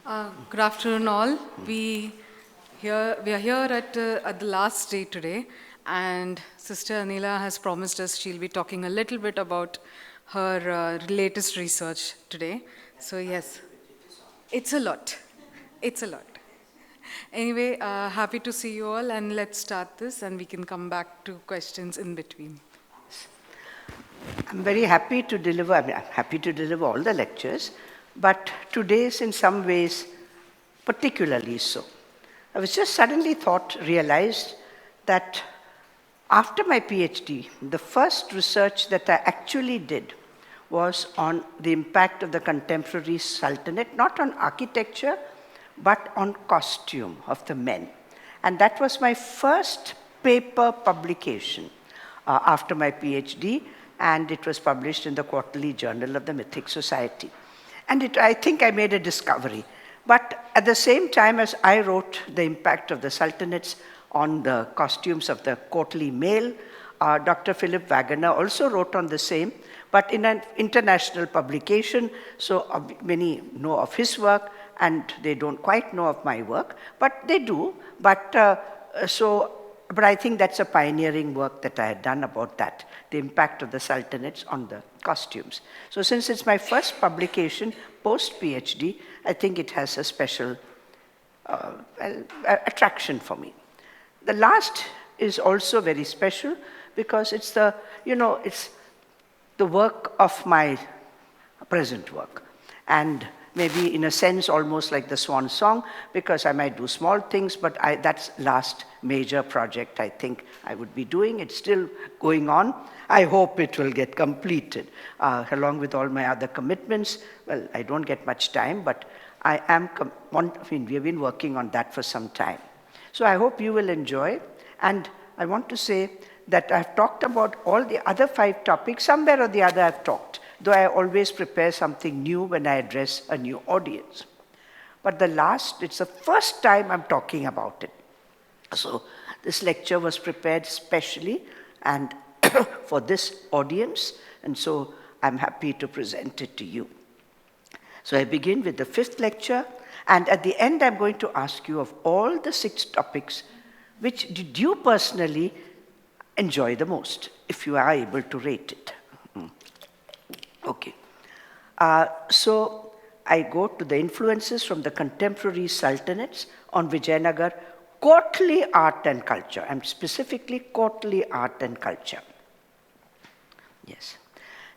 Good afternoon, all. We are here at the last day today, and Sister Anila has promised us she'll be talking a little bit about her latest research today. So yes, it's a lot. It's a lot. Anyway, happy to see you all, and let's start this, and we can come back to questions in between. I'm very happy to deliver, I'm happy to deliver all the lectures, but today's in some ways particularly so. I was just suddenly realized that after my PhD, the first research that I actually did was on the impact of the contemporary Sultanate, not on architecture, but on costume of the men. And that was my first paper publication after my PhD, and it was published in the Quarterly Journal of the Mythic Society. And I think I made a discovery. But at the same time as I wrote the impact of the Sultanates on the costumes of the Quarterly Mail, Dr. Philip Waggoner also wrote on the same, but in an international publication, so many know of his work, and they don't quite know of my work, but they do. But I think that's a pioneering work that I had done about that, the impact of the Sultanates on the costumes. So since it's my first publication post-PhD, I think it has a special attraction for me. The last is also very special because it's it's the work of my present work. And maybe in a sense almost like the swan song, because I might do small things, but that's last major project I think I would be doing. It's still going on. I hope it will get completed along with all my other commitments. Well, I don't get much time, but we have been working on that for some time. So I hope you will enjoy. And I want to say that I've talked about all the other 5 topics. Somewhere or the other I've talked, though I always prepare something new when I address a new audience. But it's the first time I'm talking about it. So this lecture was prepared specially and for this audience, and so I'm happy to present it to you. So I begin with the 5th lecture, and at the end I'm going to ask you of all the 6 topics, which did you personally enjoy the most, if you are able to rate it. Okay. So I go to the influences from the contemporary sultanates on Vijayanagar, courtly art and culture, and specifically courtly art and culture. Yes.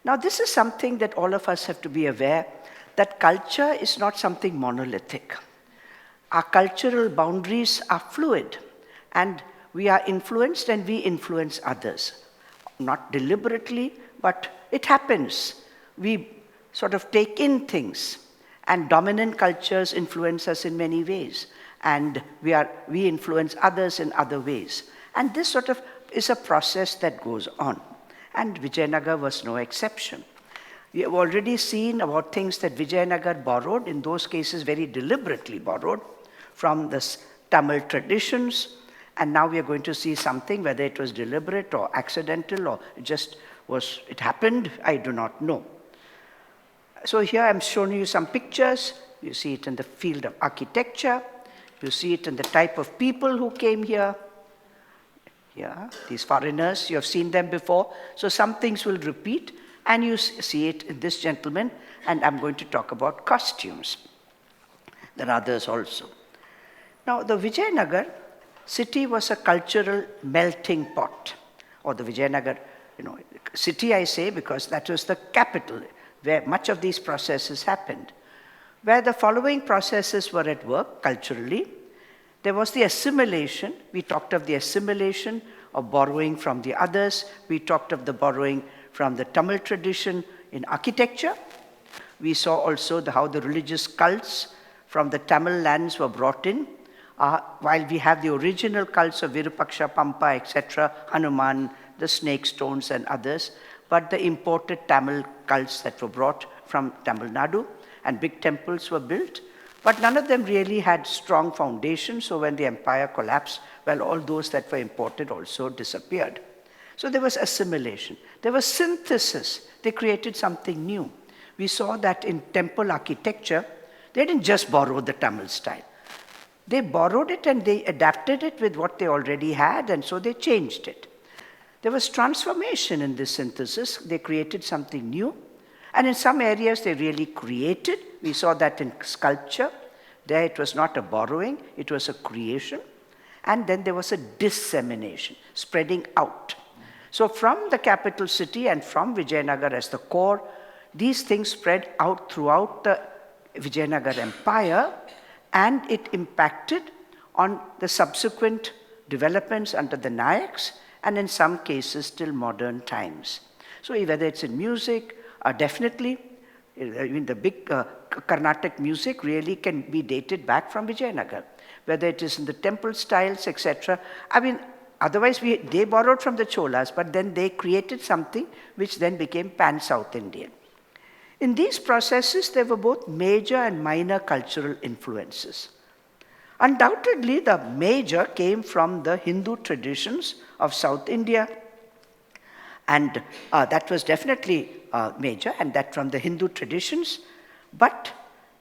Now this is something that all of us have to be aware, that culture is not something monolithic. Our cultural boundaries are fluid, and we are influenced and we influence others. Not deliberately, but it happens. We sort of take in things, and dominant cultures influence us in many ways, and we influence others in other ways. And this sort of is a process that goes on, and Vijayanagar was no exception. We have already seen about things that Vijayanagar borrowed, in those cases very deliberately borrowed, from the Tamil traditions, and now we are going to see something, whether it was deliberate or accidental or it happened, I do not know. So here I'm showing you some pictures. You see it in the field of architecture. You see it in the type of people who came here. Yeah, these foreigners, you have seen them before. So some things will repeat, and you see it in this gentleman, and I'm going to talk about costumes. There are others also. Now, the Vijayanagar city was a cultural melting pot, or the Vijayanagar, city I say because that was the capital where much of these processes happened, where the following processes were at work culturally. There was the assimilation. We talked of the assimilation of borrowing from the others. We talked of the borrowing from the Tamil tradition in architecture. We saw also how the religious cults from the Tamil lands were brought in, while we have the original cults of Virupaksha, Pampa, etc., Hanuman, the snake stones and others, but the imported Tamil cults that were brought from Tamil Nadu, and big temples were built, but none of them really had strong foundations, so when the empire collapsed, well, all those that were imported also disappeared. So there was assimilation. There was synthesis. They created something new. We saw that in temple architecture, They didn't just borrow the Tamil style. They borrowed it and they adapted it with what they already had, and so they changed it. There was transformation in this synthesis. They created something new. And in some areas, they really created. We saw that in sculpture. There, it was not a borrowing, it was a creation. And then there was a dissemination, spreading out. So from the capital city and from Vijayanagar as the core, these things spread out throughout the Vijayanagar Empire, and it impacted on the subsequent developments under the Nayaks, and in some cases till modern times. So whether it's in music, definitely, I mean the big Carnatic music really can be dated back from Vijayanagar. Whether it is in the temple styles, etc. I mean, otherwise they borrowed from the Cholas, but then they created something which then became pan-South Indian. In these processes, there were both major and minor cultural influences. Undoubtedly, the major came from the Hindu traditions of South India, and that was definitely major, and that from the Hindu traditions. But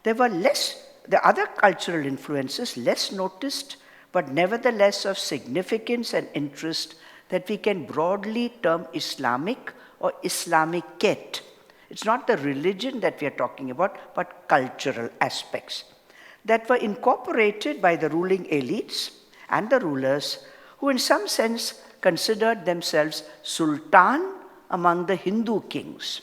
there were the other cultural influences less noticed, but nevertheless of significance and interest that we can broadly term Islamic or Islamicate. It's not the religion that we are talking about, but cultural aspects that were incorporated by the ruling elites and the rulers, who in some sense considered themselves sultan among the Hindu kings.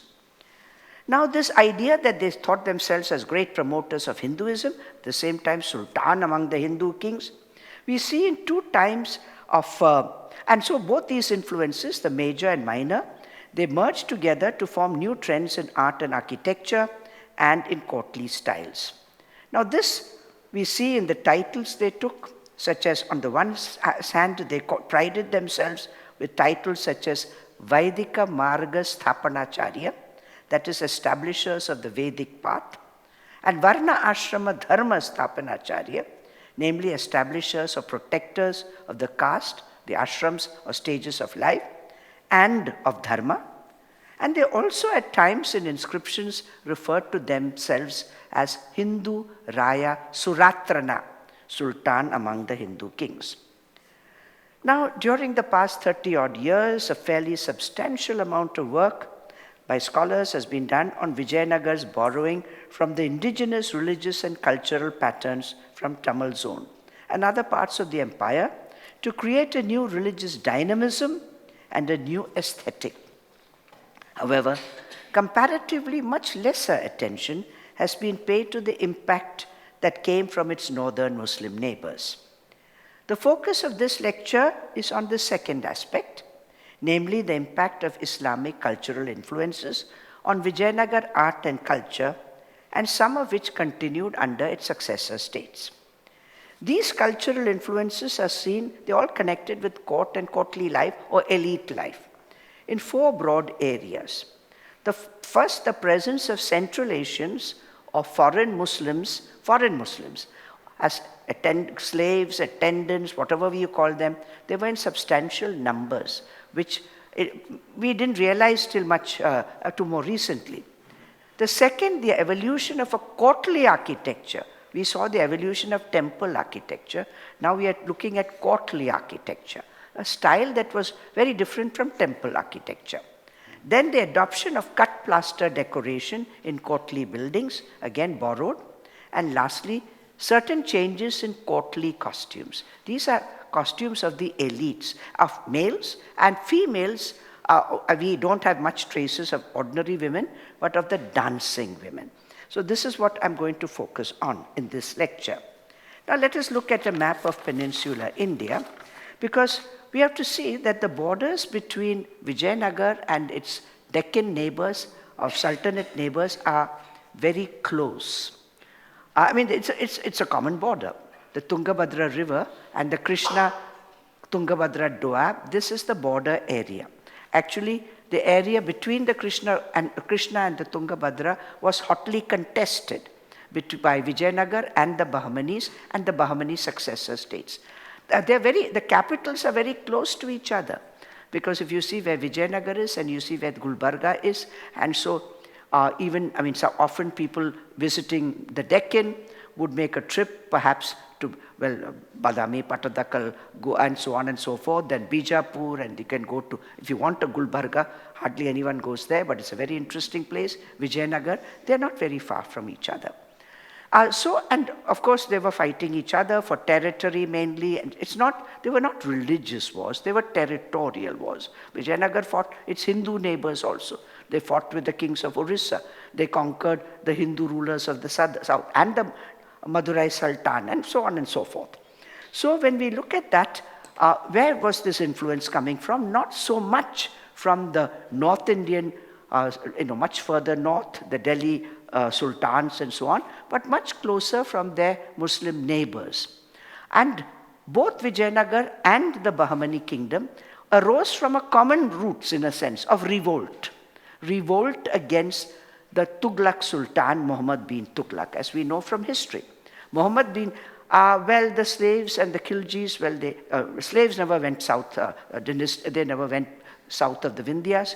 Now this idea that they thought themselves as great promoters of Hinduism, at the same time sultan among the Hindu kings, we see in two times of, and so both these influences, the major and minor, they merged together to form new trends in art and architecture and in courtly styles. Now this we see in the titles they took, such as on the one hand they prided themselves with titles such as Vaidika Marga Sthapanacharya, that is establishers of the Vedic path, and Varna Ashrama Dharma Sthapanacharya, namely establishers or protectors of the caste, the ashrams or stages of life, and of dharma. And they also at times in inscriptions referred to themselves as Hindu Raya Suratrana, sultan among the Hindu kings. Now, during the past 30-odd years, a fairly substantial amount of work by scholars has been done on Vijayanagar's borrowing from the indigenous religious and cultural patterns from Tamil zone and other parts of the empire to create a new religious dynamism and a new aesthetic. However, comparatively much lesser attention has been paid to the impact that came from its northern Muslim neighbors. The focus of this lecture is on the second aspect, namely the impact of Islamic cultural influences on Vijayanagar art and culture, and some of which continued under its successor states. These cultural influences are seen, they're all connected with court and courtly life or elite life in four broad areas. First, the presence of Central Asians or foreign Muslims as slaves, attendants, whatever you call them, they were in substantial numbers, which we didn't realize till much to more recently. The second, the evolution of a courtly architecture. We saw the evolution of temple architecture. Now we are looking at courtly architecture, a style that was very different from temple architecture. Then the adoption of cut plaster decoration in courtly buildings, again borrowed. And lastly, certain changes in courtly costumes. These are costumes of the elites, of males and females. We don't have much traces of ordinary women, but of the dancing women. So this is what I'm going to focus on in this lecture. Now let us look at a map of peninsular India, because we have to see that the borders between Vijayanagar and its Deccan neighbors, or Sultanate neighbors, are very close. I mean, it's a common border. The Tungabhadra River and the Krishna-Tungabhadra Doab, this is the border area. Actually, the area between the Krishna and the Tungabhadra was hotly contested by Vijayanagar and the Bahmanis and the Bahmani successor states. The capitals are very close to each other, because if you see where Vijayanagar is and you see where Gulbarga is, and so Even, I mean, so often people visiting the Deccan would make a trip perhaps to, well, Badami, Patadakal, go and so on and so forth, then Bijapur, and you can go to, if you want to Gulbarga, hardly anyone goes there, but it's a very interesting place, Vijayanagar. They're not very far from each other. And of course they were fighting each other for territory mainly, and they were not religious wars, they were territorial wars. Vijayanagar fought its Hindu neighbors also. They fought with the kings of Orissa. They conquered the Hindu rulers of the south and the Madurai Sultan, and so on and so forth. So when we look at that, where was this influence coming from? Not so much from the North Indian, much further north, the Delhi sultans and so on, but much closer from their Muslim neighbors. And both Vijayanagar and the Bahmani kingdom arose from a common roots, in a sense, of revolt. Revolt against the Tughlaq Sultan, Muhammad bin Tughlaq, as we know from history. Muhammad bin, the slaves and the Khiljis, slaves never went south, they never went south of the Vindhyas.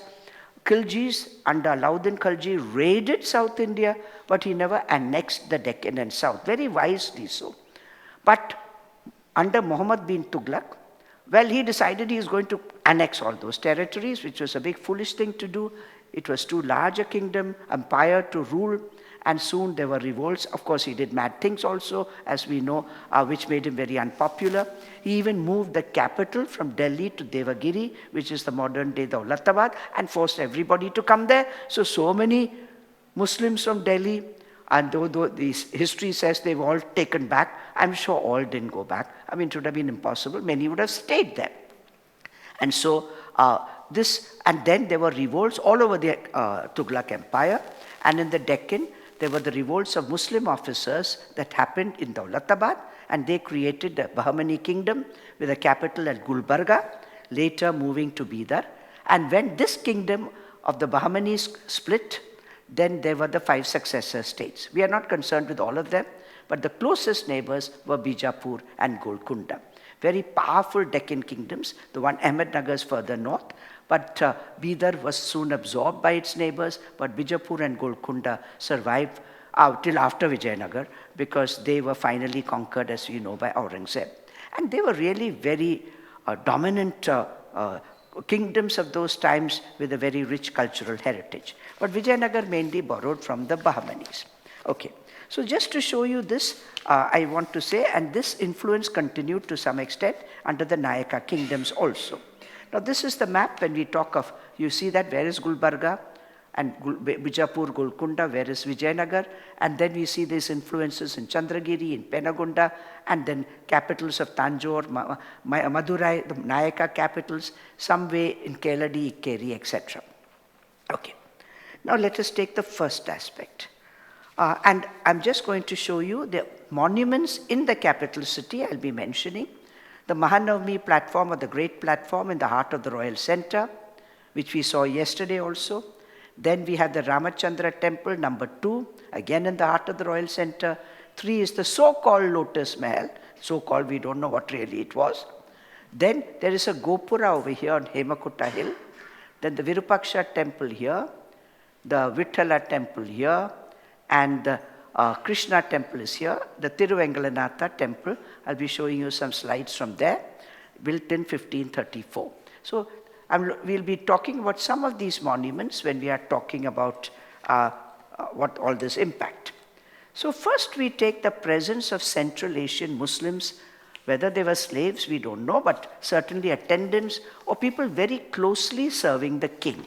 Khiljis under Alauddin Khalji raided South India, but he never annexed the Deccan and South, very wisely so. But under Muhammad bin Tughlaq, he decided he was going to annex all those territories, which was a big foolish thing to do. It was too large a kingdom, empire to rule, and soon there were revolts. Of course, he did mad things also, as we know, which made him very unpopular. He even moved the capital from Delhi to Devagiri, which is the modern-day Daulatabad, and forced everybody to come there. So many Muslims from Delhi, and though the history says they've all taken back, I'm sure all didn't go back. I mean, it would have been impossible. Many would have stayed there. And so and then there were revolts all over the Tughlaq Empire, and in the Deccan, there were the revolts of Muslim officers that happened in Daulatabad, and they created the Bahmani kingdom with a capital at Gulbarga, later moving to Bidar. And when this kingdom of the Bahmanis split, then there were the 5 successor states. We are not concerned with all of them, but the closest neighbors were Bijapur and Golconda. Very powerful Deccan kingdoms. The one Ahmednagar is further north, but Bidar was soon absorbed by its neighbors, but Bijapur and Golconda survived till after Vijayanagar, because they were finally conquered, as you know, by Aurangzeb. And they were really very dominant kingdoms of those times with a very rich cultural heritage. But Vijayanagar mainly borrowed from the Bahmanis. Okay, so just to show you this, I want to say, and this influence continued to some extent under the Nayaka kingdoms also. Now this is the map when we talk of, you see that where is Gulbarga and Bijapur, Golconda, where is Vijayanagar, and then we see these influences in Chandragiri, in Penagunda, and then capitals of Tanjore, Madurai, the Nayaka capitals, some way in Keladi, Ikkeri, etc. Okay, now let us take the first aspect. And I'm just going to show you the monuments in the capital city I'll be mentioning. The Mahanavami platform, or the great platform in the heart of the Royal Center, which we saw yesterday also. Then we have the Ramachandra temple, number 2, again in the heart of the Royal Center. 3 is the so-called Lotus Mahal. So-called, we don't know what really it was. Then there is a Gopura over here on Hemakutta Hill. Then the Virupaksha temple here, the Vithala temple here, and the Krishna temple is here. The Tiruvengalanatha temple, I'll be showing you some slides from there, built in 1534. So we'll be talking about some of these monuments when we are talking about what all this impact. So first we take the presence of Central Asian Muslims, whether they were slaves, we don't know, but certainly attendants or people very closely serving the king.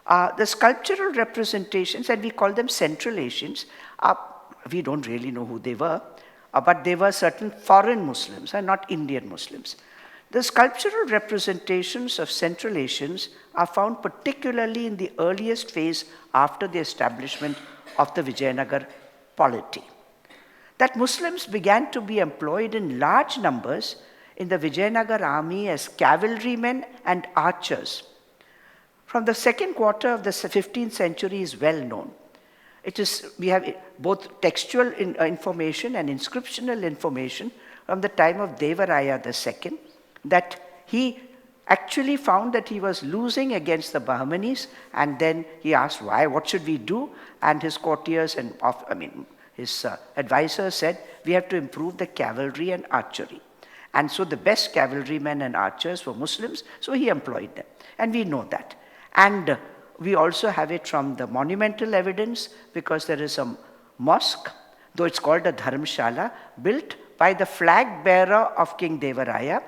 The sculptural representations, and we call them Central Asians, we don't really know who they were, but they were certain foreign Muslims and not Indian Muslims. The sculptural representations of Central Asians are found particularly in the earliest phase after the establishment of the Vijayanagar polity. That Muslims began to be employed in large numbers in the Vijayanagar army as cavalrymen and archers. From the second quarter of the 15th century is well known. We have both textual information and inscriptional information from the time of Devaraya II, that he actually found that he was losing against the Bahmanis, and then he asked why, what should we do? And his courtiers and his advisors said, we have to improve the cavalry and archery. And so the best cavalrymen and archers were Muslims, so he employed them. And we know that. And we also have it from the monumental evidence, because there is a mosque, though it's called a Dharamshala, built by the flag bearer of King Devaraya,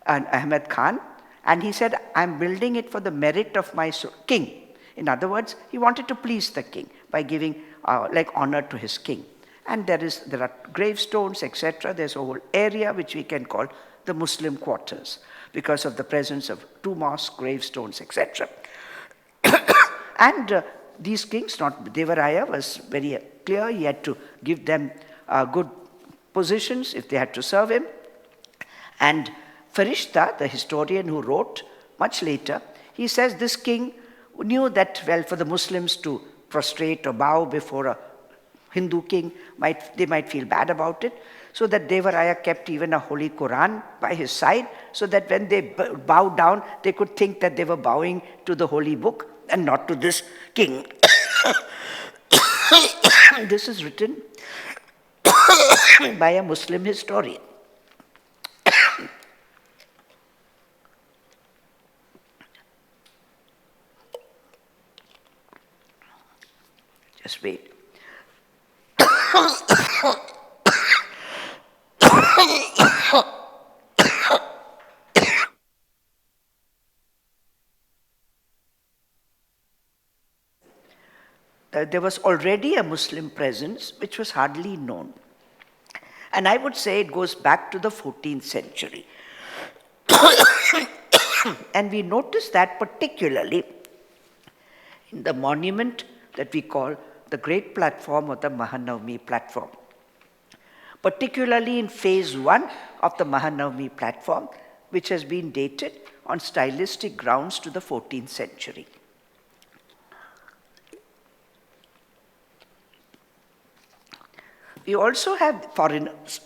and Ahmed Khan. And he said, I'm building it for the merit of my king. In other words, he wanted to please the king by giving honor to his king. And there are gravestones, etc. There's a whole area which we can call the Muslim quarters because of the presence of 2 mosques, gravestones, etc. And these kings, not Devaraya, was very clear. He had to give them good positions if they had to serve him. And Farishta, the historian who wrote much later, he says this king knew that, well, for the Muslims to prostrate or bow before a Hindu king, they might feel bad about it, so that Devaraya kept even a holy Quran by his side, so that when they bowed down, they could think that they were bowing to the holy book and not to this king. This is written by a Muslim historian. Just wait. There was already a Muslim presence which was hardly known. And I would say it goes back to the 14th century. And we notice that particularly in the monument that we call the Great Platform or the Mahanavami Platform. Particularly in phase 1 of the Mahanavami Platform, which has been dated on stylistic grounds to the 14th century. We also have foreigners.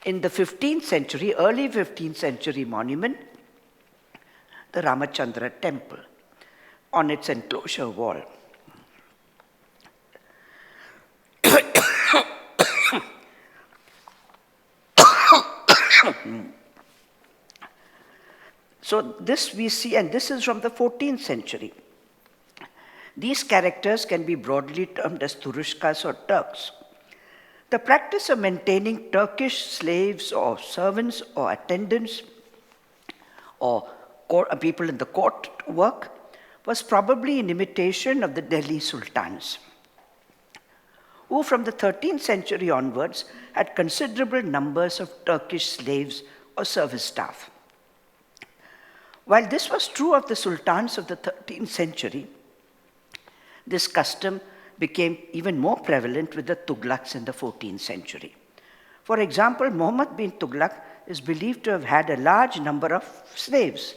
In the 15th century, early 15th century monument, the Ramachandra temple on its enclosure wall. So this we see, and this is from the 14th century. These characters can be broadly termed as Turushkas or Turks. The practice of maintaining Turkish slaves or servants or attendants or people in the court work was probably in imitation of the Delhi sultans, who from the 13th century onwards had considerable numbers of Turkish slaves or service staff. While this was true of the sultans of the 13th century, this custom became even more prevalent with the Tughlaqs in the 14th century. For example, Muhammad bin Tughlaq is believed to have had a large number of slaves.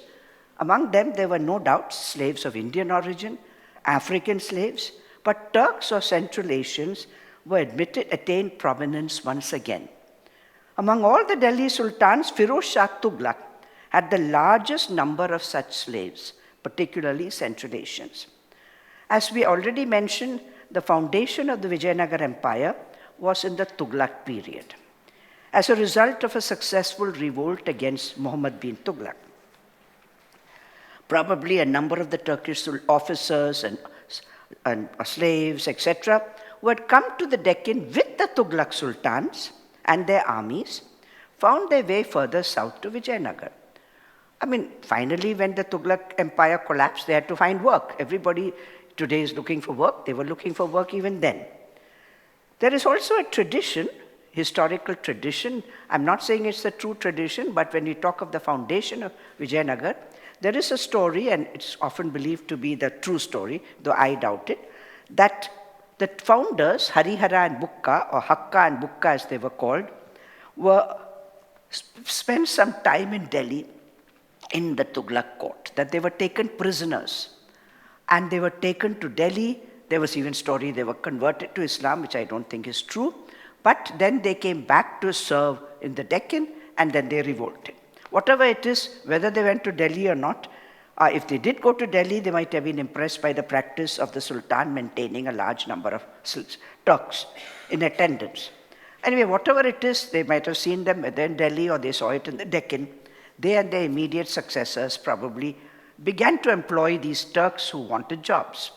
Among them, there were no doubt slaves of Indian origin, African slaves, but Turks or Central Asians were attained prominence once again. Among all the Delhi sultans, Firoz Shah Tughlaq had the largest number of such slaves, particularly Central Asians. As we already mentioned, the foundation of the Vijayanagar Empire was in the Tughlaq period, as a result of a successful revolt against Muhammad bin Tughlaq. Probably a number of the Turkish officers and slaves, etc., who had come to the Deccan with the Tughlaq sultans and their armies, found their way further south to Vijayanagar. Finally, when the Tughlaq Empire collapsed, they had to find work. Everybody today is looking for work. They were looking for work even then. There is also a tradition, historical tradition. I'm not saying it's a true tradition, but when we talk of the foundation of Vijayanagar, there is a story, and it's often believed to be the true story, though I doubt it, that the founders, Harihara and Bukka, or Hakka and Bukka as they were called, spent some time in Delhi in the Tughlaq court, that they were taken prisoners. And they were taken to Delhi. There was even story they were converted to Islam, which I don't think is true. But then they came back to serve in the Deccan, and then they revolted. Whatever it is, whether they went to Delhi or not, if they did go to Delhi, they might have been impressed by the practice of the Sultan maintaining a large number of Turks in attendance. Anyway, whatever it is, they might have seen them whether in Delhi or they saw it in the Deccan. They and their immediate successors probably began to employ these Turks who wanted jobs.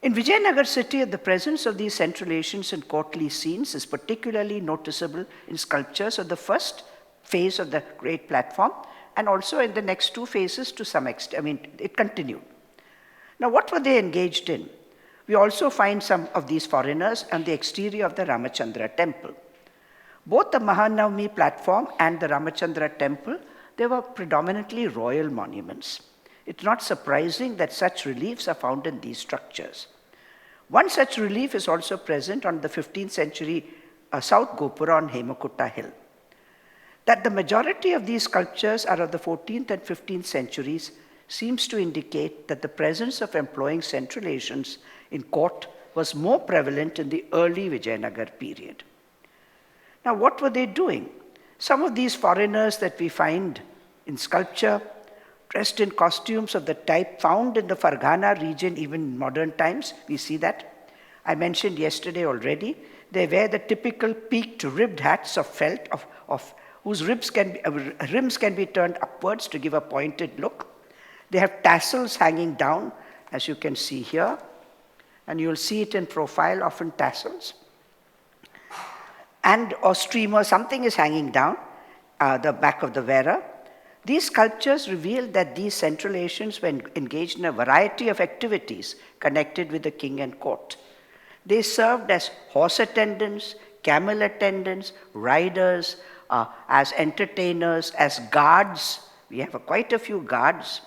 In Vijayanagar city, the presence of these Central Asians in courtly scenes is particularly noticeable in sculptures of the first phase of the great platform, and also in the next two phases to some extent. I mean, it continued. Now, what were they engaged in? We also find some of these foreigners on the exterior of the Ramachandra temple. Both the Mahanavami platform and the Ramachandra temple, they were predominantly royal monuments. It's not surprising that such reliefs are found in these structures. One such relief is also present on the 15th century South Gopura on Hemakutta Hill. That the majority of these sculptures are of the 14th and 15th centuries seems to indicate that the presence of employing Central Asians in court was more prevalent in the early Vijayanagar period. Now, what were they doing? Some of these foreigners that we find in sculpture, dressed in costumes of the type found in the Farghana region even in modern times, we see that. I mentioned yesterday already, they wear the typical peaked ribbed hats of felt, whose rims can be turned upwards to give a pointed look. They have tassels hanging down, as you can see here, and you'll see it in profile, often tassels. And or streamer, something is hanging down, the back of the wearer. These sculptures reveal that these Central Asians were engaged in a variety of activities connected with the king and court. They served as horse attendants, camel attendants, riders, as entertainers, as guards. We have quite a few guards.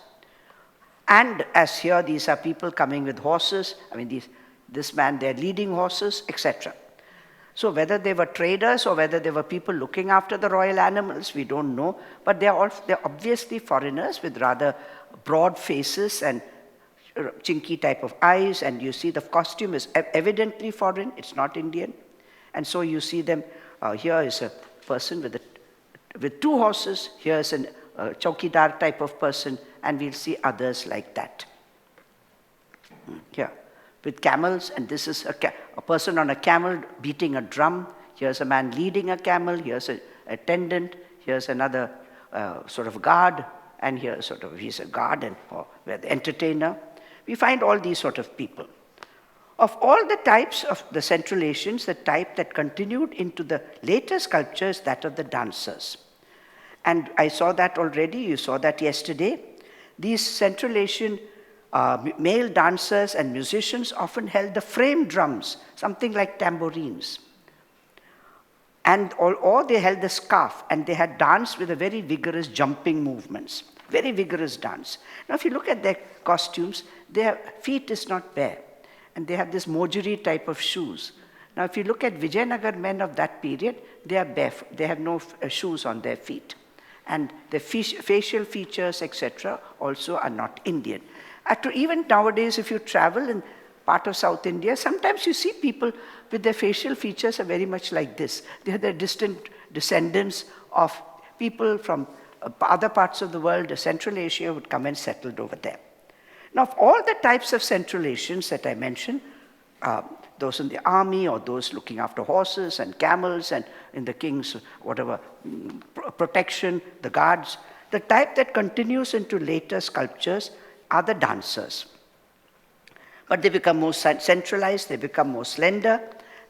And as here, these are people coming with horses. I mean, this man, they're leading horses, etc. So whether they were traders or whether they were people looking after the royal animals, we don't know. But they're obviously foreigners with rather broad faces and chinky type of eyes. And you see the costume is evidently foreign, it's not Indian. And so you see them, here is a person with two horses, here's a chowkidar type of person, and we'll see others like that. Here, with camels, and this is a person on a camel beating a drum. Here's a man leading a camel, here's an attendant, here's another sort of guard, and here he's a guard or the entertainer. We find all these sort of people. Of all the types of the Central Asians, the type that continued into the later sculpture is that of the dancers. And I saw that already, you saw that yesterday. These Central Asian male dancers and musicians often held the frame drums, something like tambourines. Or they held the scarf, and they had danced with a very vigorous jumping movements, very vigorous dance. Now, if you look at their costumes, their feet is not bare, and they have this mojuri type of shoes. Now, if you look at Vijayanagar men of that period, they are barefoot. They have no shoes on their feet. And the facial features, etc., also are not Indian. Even nowadays, if you travel in part of South India, sometimes you see people with their facial features are very much like this. They are the distant descendants of people from other parts of the world. Central Asia would come and settled over there. Now, of all the types of Central Asians that I mentioned, those in the army or those looking after horses and camels and in the king's whatever protection, the guards, the type that continues into later sculptures are the dancers. But they become more centralized, they become more slender,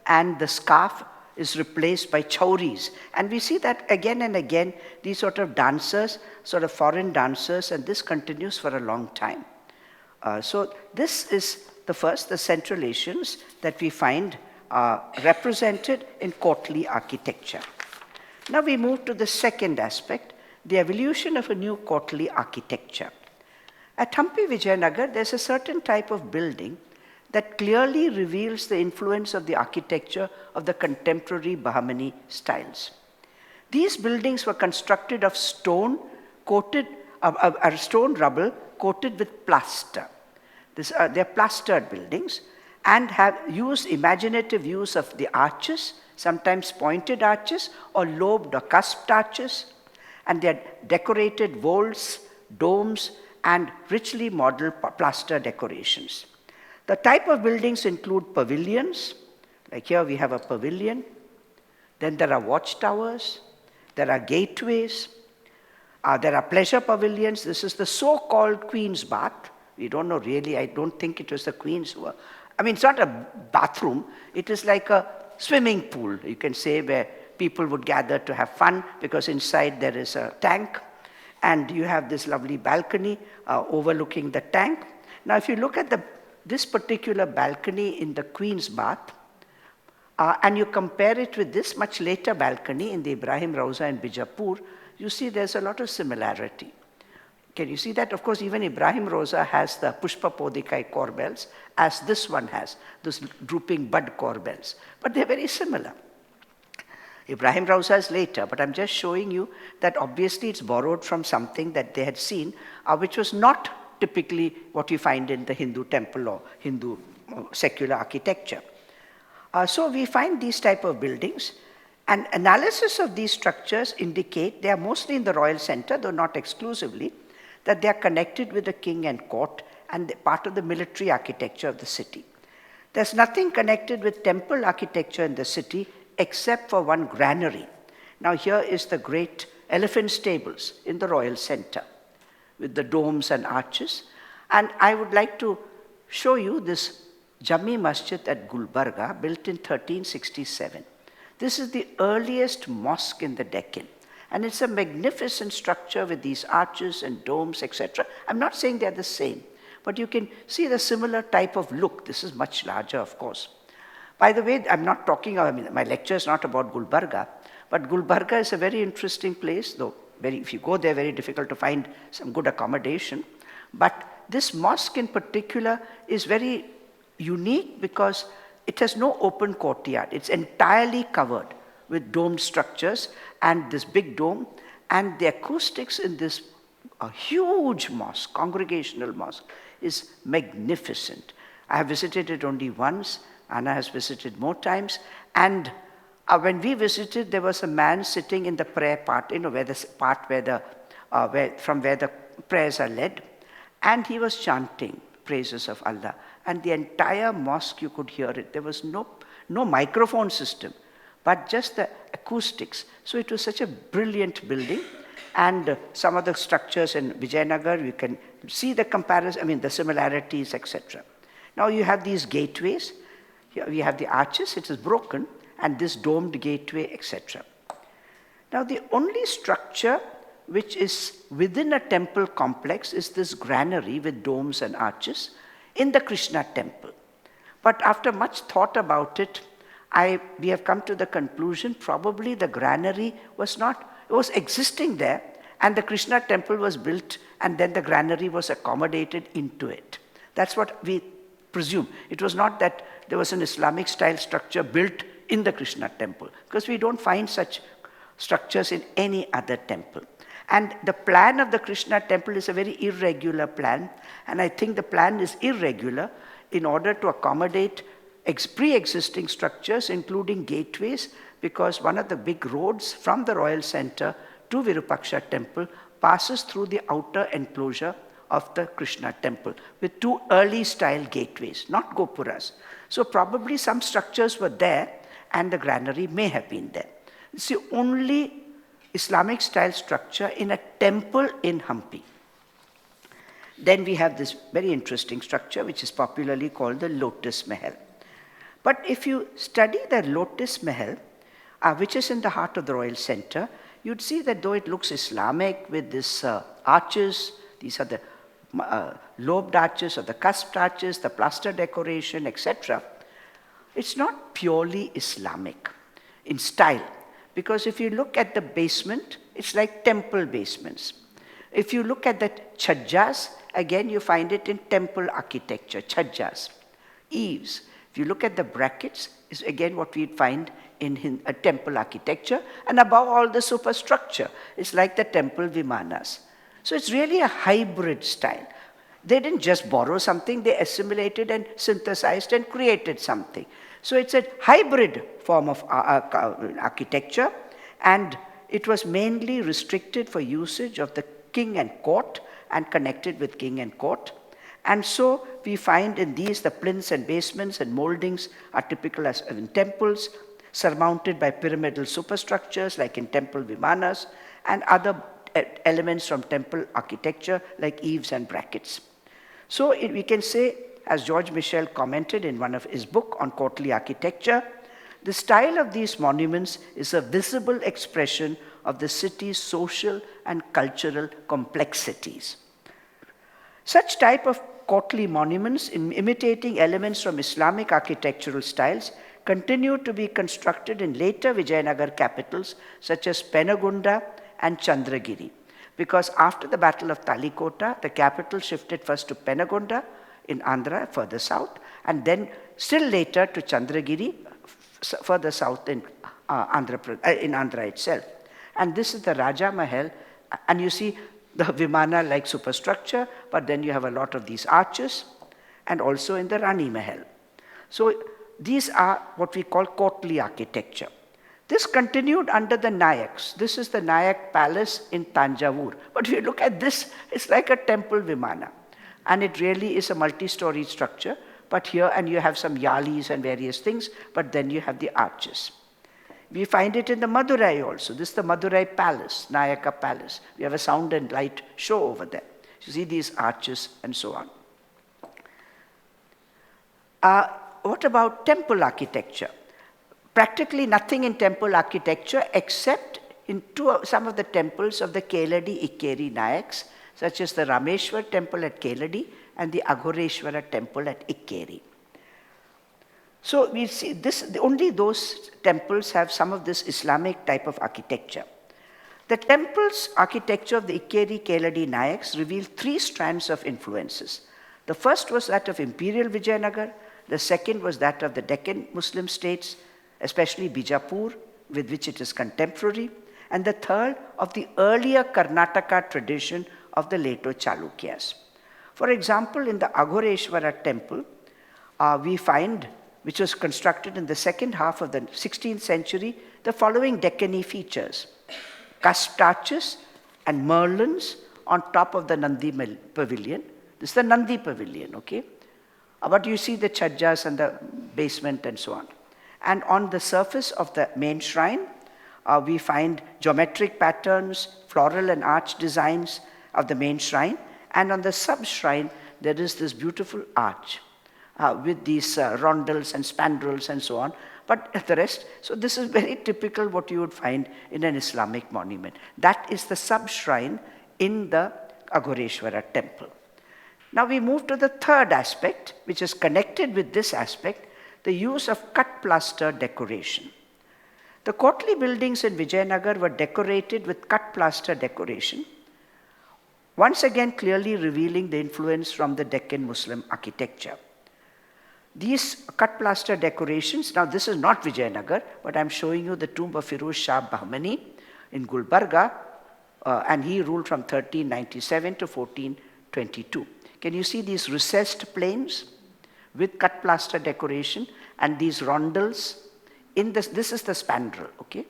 and the scarf is replaced by chauris. And we see that again and again, these sort of dancers, sort of foreign dancers, and this continues for a long time. So this is the Central Asians that we find represented in courtly architecture. Now we move to the second aspect, the evolution of a new courtly architecture. At Hampi Vijayanagar, there's a certain type of building that clearly reveals the influence of the architecture of the contemporary Bahmani styles. These buildings were constructed of stone rubble coated with plaster. They're plastered buildings and have used imaginative use of the arches sometimes pointed arches or lobed or cusped arches, and they had decorated vaults, domes, and richly modeled plaster decorations. The type of buildings include pavilions, like here we have a pavilion, then there are watchtowers, there are gateways, there are pleasure pavilions. This is the so-called Queen's Bath. We don't know really, I don't think it was the Queen's. I mean, it's not a bathroom, it is like a swimming pool, you can say, where people would gather to have fun because inside there is a tank and you have this lovely balcony overlooking the tank. Now, if you look at this particular balcony in the Queen's Bath, and you compare it with this much later balcony in the Ibrahim Rauza in Bijapur, you see there's a lot of similarity. Can you see that? Of course, even Ibrahim Rauza has the Pushpa Podikai corbels, as this one has, those drooping bud corbels. But they're very similar. Ibrahim Rauza is later, but I'm just showing you that obviously it's borrowed from something that they had seen, which was not typically what you find in the Hindu temple or Hindu secular architecture. So we find these type of buildings, and analysis of these structures indicate they are mostly in the royal center, though not exclusively, that they are connected with the king and court and part of the military architecture of the city. There's nothing connected with temple architecture in the city except for one granary. Now here is the great elephant stables in the royal center with the domes and arches. And I would like to show you this Jami Masjid at Gulbarga, built in 1367. This is the earliest mosque in the Deccan. And it's a magnificent structure with these arches and domes, etc. I'm not saying they're the same, but you can see the similar type of look. This is much larger, of course. By the way, I'm not talking, I mean, my lecture is not about Gulbarga, but Gulbarga is a very interesting place, though if you go there, very difficult to find some good accommodation. But this mosque in particular is very unique because it has no open courtyard. It's entirely covered with domed structures and this big dome, and the acoustics in this huge mosque, congregational mosque, is magnificent. I have visited it only once. Anna has visited more times, and when we visited, there was a man sitting in the prayer part, where the part from where the prayers are led, and he was chanting praises of Allah. And the entire mosque, you could hear it. There was no microphone system, but just the acoustics. So it was such a brilliant building. And some of the structures in Vijayanagar, you can see the comparison, the similarities, etc. Now you have these gateways. Here we have the arches, it is broken, and this domed gateway, etc. Now the only structure which is within a temple complex is this granary with domes and arches in the Krishna temple. But after much thought about it, we have come to the conclusion probably the granary was existing there, and the Krishna temple was built, and then the granary was accommodated into it. That's what we presume. It was not that there was an Islamic style structure built in the Krishna temple, because we don't find such structures in any other temple. And the plan of the Krishna temple is a very irregular plan, and I think the plan is irregular in order to accommodate pre-existing structures, including gateways, because one of the big roads from the royal center to Virupaksha temple passes through the outer enclosure of the Krishna temple with two early style gateways, not gopuras. So probably some structures were there and the granary may have been there. It's the only Islamic style structure in a temple in Hampi. Then we have this very interesting structure which is popularly called the Lotus Mahal. But if you study the Lotus Mahal, which is in the heart of the royal center, you'd see that though it looks Islamic with this arches, these are the lobed arches or the cusped arches, the plaster decoration, etc. It's not purely Islamic in style, because if you look at the basement, it's like temple basements. If you look at the chhajjas, again you find it in temple architecture, chhajjas. Eaves, if you look at the brackets, is again what we'd find in a temple architecture, and above all the superstructure is like the temple vimanas. So it's really a hybrid style. They didn't just borrow something, they assimilated and synthesized and created something. So it's a hybrid form of architecture, and it was mainly restricted for usage of the king and court and connected with king and court. And so we find in these the plinths and basements and moldings are typical as in temples, surmounted by pyramidal superstructures like in temple vimanas, and other elements from temple architecture like eaves and brackets. So we can say, as George Michel commented in one of his book on courtly architecture, the style of these monuments is a visible expression of the city's social and cultural complexities. Such type of courtly monuments, imitating elements from Islamic architectural styles, continued to be constructed in later Vijayanagar capitals such as Penagunda and Chandragiri. Because after the Battle of Talikota, the capital shifted first to Penagunda in Andhra, further south, and then still later to Chandragiri, further south in Andhra itself. And this is the Raja Mahal, and you see the Vimana-like superstructure, but then you have a lot of these arches, and also in the Rani Mahal. So these are what we call courtly architecture. This continued under the Nayaks. This is the Nayak Palace in Tanjavur. But if you look at this, it's like a temple Vimana. And it really is a multi-story structure. But here, and you have some yalis and various things, but then you have the arches. We find it in the Madurai also. This is the Madurai Palace, Nayaka Palace. We have a sound and light show over there. You see these arches and so on. What about temple architecture? Practically nothing in temple architecture except in some of the temples of the Keladi Ikkeri Nayaks, such as the Rameshwar temple at Keladi and the Aghoreshwara temple at Ikkeri. So we see this, only those temples have some of this Islamic type of architecture. The temple's architecture of the Ikkeri Keladi Nayaks revealed three strands of influences. The first was that of imperial Vijayanagar, the second was that of the Deccan Muslim states, especially Bijapur, with which it is contemporary, and the third of the earlier Karnataka tradition of the later Chalukyas. For example, in the Aghoreshwara temple, we find, which was constructed in the second half of the 16th century, the following Deccani features: cusped arches and merlons on top of the Nandi pavilion. This is the Nandi pavilion, okay? But you see the chajjas and the basement and so on. And on the surface of the main shrine, we find geometric patterns, floral and arch designs of the main shrine. And on the sub-shrine, there is this beautiful arch with these rondels and spandrels and so on. But the rest, so this is very typical what you would find in an Islamic monument. That is the sub-shrine in the Aghoreshwara temple. Now we move to the third aspect, which is connected with this aspect, the use of cut plaster decoration. The courtly buildings in Vijayanagar were decorated with cut plaster decoration, once again clearly revealing the influence from the Deccan Muslim architecture. These cut plaster decorations, now this is not Vijayanagar, but I'm showing you the tomb of Firoz Shah Bahmani in Gulbarga, and he ruled from 1397 to 1422. Can you see these recessed planes with cut plaster decoration and these rondels? This is the spandrel, okay?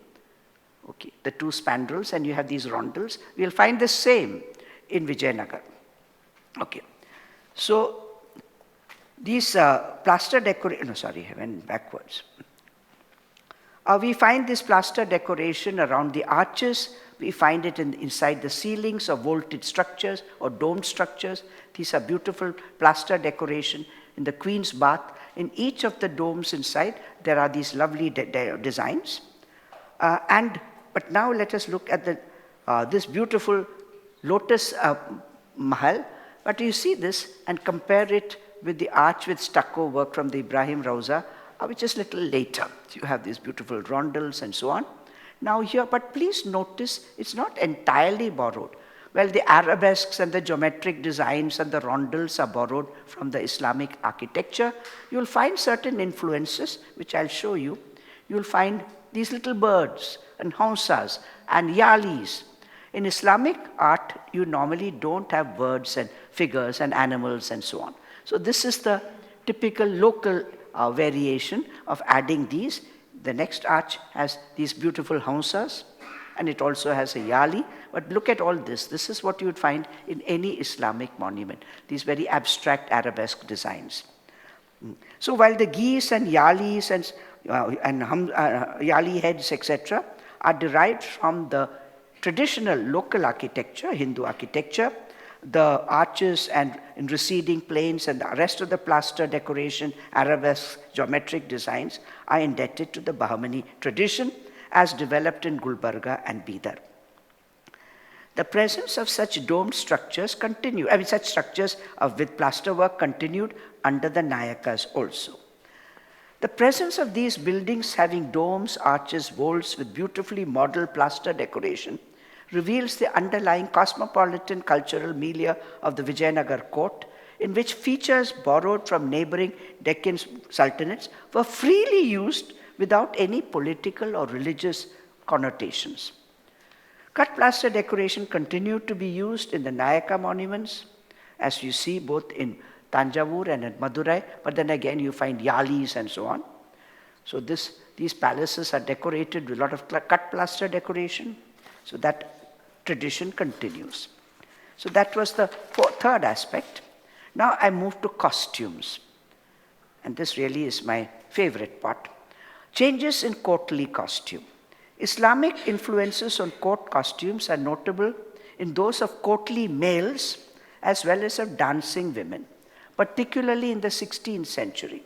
Okay, the two spandrels, and you have these rondels. We'll find the same in Vijayanagar. Okay, so these plaster decoration, no, sorry, I went backwards. We find this plaster decoration around the arches. We find it inside the ceilings of vaulted structures or domed structures. These are beautiful plaster decoration in the Queen's Bath. In each of the domes inside, there are these lovely designs. But now let us look at this beautiful lotus mahal. But you see this and compare it with the arch with stucco work from the Ibrahim Rauza, which is a little later. So you have these beautiful rondels and so on. Now here, but please notice, it's not entirely borrowed. Well, the arabesques and the geometric designs and the rondels are borrowed from the Islamic architecture. You'll find certain influences, which I'll show you. You'll find these little birds and haunsas and yalis. In Islamic art, you normally don't have birds and figures and animals and so on. So this is the typical local variation of adding these. The next arch has these beautiful hounsas, and it also has a yali. But look at all this. This is what you would find in any Islamic monument, these very abstract arabesque designs. So while the geese and yalis and yali heads, etc., are derived from the traditional local architecture, Hindu architecture, the arches and in receding planes and the rest of the plaster decoration, arabesque geometric designs are indebted to the Bahmani tradition as developed in Gulbarga and Bidar. The presence of such domed structures such structures with plasterwork continued under the Nayakas also. The presence of these buildings having domes, arches, vaults with beautifully modeled plaster decoration reveals the underlying cosmopolitan cultural milieu of the Vijayanagar court, in which features borrowed from neighboring Deccan sultanates were freely used without any political or religious connotations. Cut plaster decoration continued to be used in the Nayaka monuments, as you see both in Tanjavur and at Madurai, but then again you find yalis and so on. So these palaces are decorated with a lot of cut plaster decoration. So that tradition continues. So that was the third aspect. Now I move to costumes. And this really is my favorite part. Changes in courtly costume. Islamic influences on court costumes are notable in those of courtly males as well as of dancing women, particularly in the 16th century.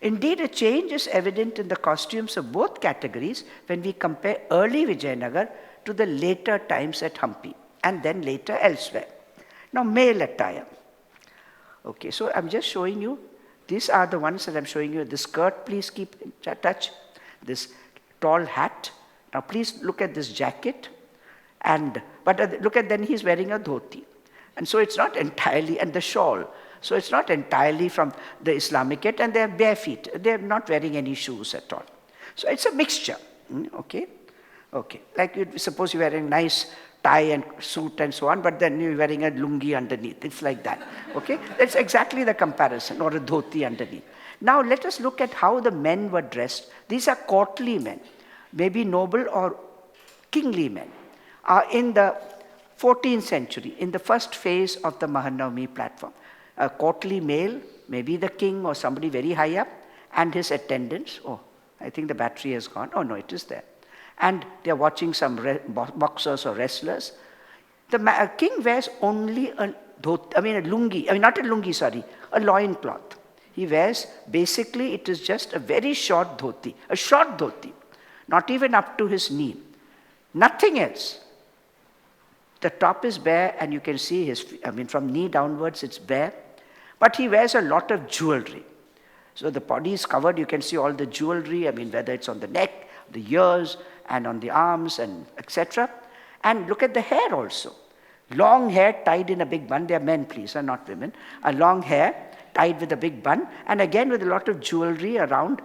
Indeed, a change is evident in the costumes of both categories when we compare early Vijayanagar to the later times at Hampi and then later elsewhere. Now, male attire. Okay, so I'm just showing you, these are the ones that I'm showing you. The skirt, please keep in touch. This tall hat. Now, please look at this jacket. But look at then he's wearing a dhoti. And so it's not entirely, and the shawl. So it's not entirely from the Islamic yet, and they're bare feet. They're not wearing any shoes at all. So it's a mixture, okay? Okay, like suppose you're wearing a nice tie and suit and so on, but then you're wearing a lungi underneath. It's like that, okay? That's exactly the comparison, or a dhoti underneath. Now let us look at how the men were dressed. These are courtly men, maybe noble or kingly men, in the 14th century, in the first phase of the Mahanavami platform. A courtly male, maybe the king or somebody very high up, and his attendants. Oh, I think the battery has gone. Oh no, it is there. And they're watching some boxers or wrestlers. The king wears only a loincloth. He wears, basically it is just a very short dhoti, a short dhoti, not even up to his knee. Nothing else. The top is bare and you can see from knee downwards it's bare. But he wears a lot of jewelry. So the body is covered, you can see all the jewelry, whether it's on the neck, the ears, and on the arms, and etc. And look at the hair also. Long hair tied in a big bun. They are men, please, and not women. A long hair tied with a big bun, and again with a lot of jewelry around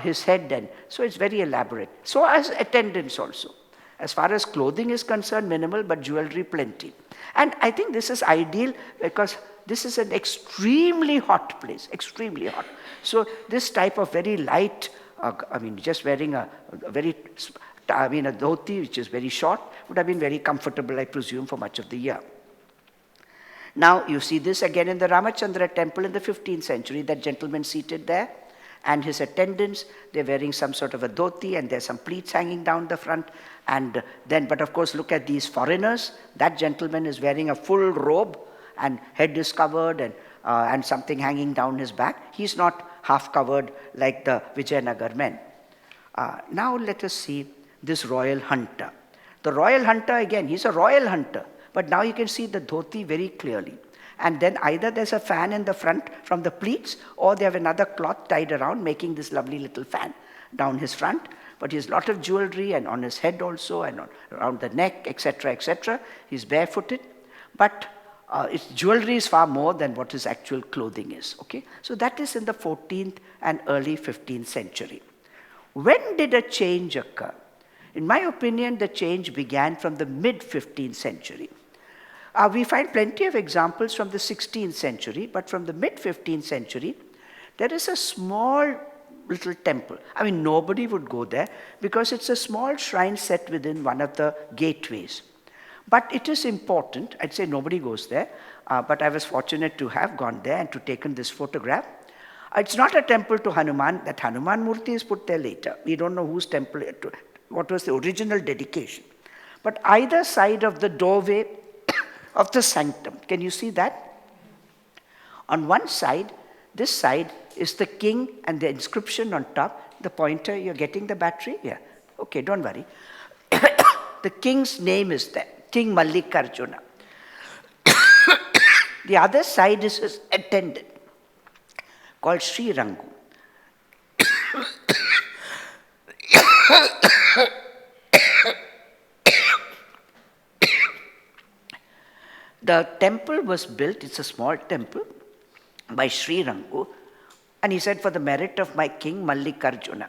his head. And so it's very elaborate. So as attendants also. As far as clothing is concerned, minimal, but jewelry plenty. And I think this is ideal because this is an extremely hot place, extremely hot. So this type of very light, just wearing a dhoti which is very short would have been very comfortable, I presume, for much of the year. Now you see this again in the Ramachandra temple in the 15th century, that gentleman seated there and his attendants, they're wearing some sort of a dhoti and there's some pleats hanging down the front. And then, but of course, look at these foreigners. That gentleman is wearing a full robe and head is covered and something hanging down his back. He's not half covered like the Vijayanagar men. Now let us see this royal hunter. The royal hunter, again, he's a royal hunter. But now you can see the dhoti very clearly. And then either there's a fan in the front from the pleats, or they have another cloth tied around, making this lovely little fan down his front. But he has a lot of jewelry, and on his head also, and around the neck, etc., etc. He's barefooted. But its jewelry is far more than what his actual clothing is. Okay? So that is in the 14th and early 15th century. When did a change occur? In my opinion, the change began from the mid-15th century. We find plenty of examples from the 16th century, but from the mid-15th century, there is a small little temple. I mean, nobody would go there because it's a small shrine set within one of the gateways. But it is important. I'd say nobody goes there, but I was fortunate to have gone there and to taken this photograph. It's not a temple to Hanuman. That Hanuman Murti is put there later. We don't know whose temple, what was the original dedication. But either side of the doorway of the sanctum, can you see that? On one side, this side is the king and the inscription on top. The pointer, you're getting the battery? Yeah. Okay, don't worry. The king's name is there, King Mallikarjuna. The other side is his attendant, called Sri Rangu. The temple was built, it's a small temple, by Sri Rangu, and he said, for the merit of my king Mallikarjuna.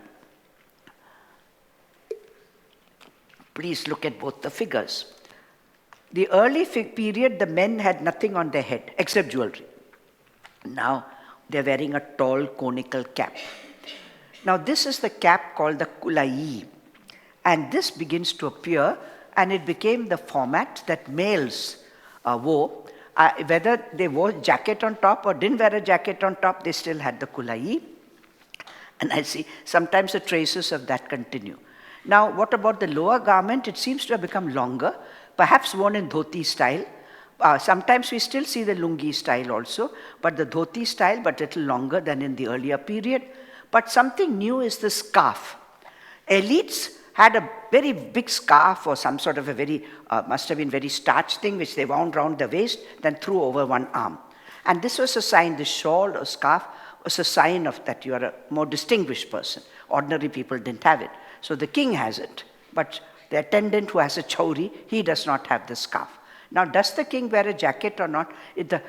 Please look at both the figures. The early period, the men had nothing on their head except jewelry. Now they're wearing a tall conical cap. Now this is the cap called the kulai, and this begins to appear, and it became the format that males wore. Whether they wore jacket on top or didn't wear a jacket on top, they still had the kulai. And I see sometimes the traces of that continue. Now, what about the lower garment? It seems to have become longer, perhaps worn in dhoti style. Sometimes we still see the lungi style also, but the dhoti style, but a little longer than in the earlier period. But something new is the scarf. Elites had a very big scarf or some sort of a very, must have been very starched thing, which they wound round the waist, then threw over one arm. And this was a sign, the shawl or scarf was a sign of that you are a more distinguished person. Ordinary people didn't have it. So the king has it, but the attendant who has a chauri, he does not have the scarf. Now, does the king wear a jacket or not? The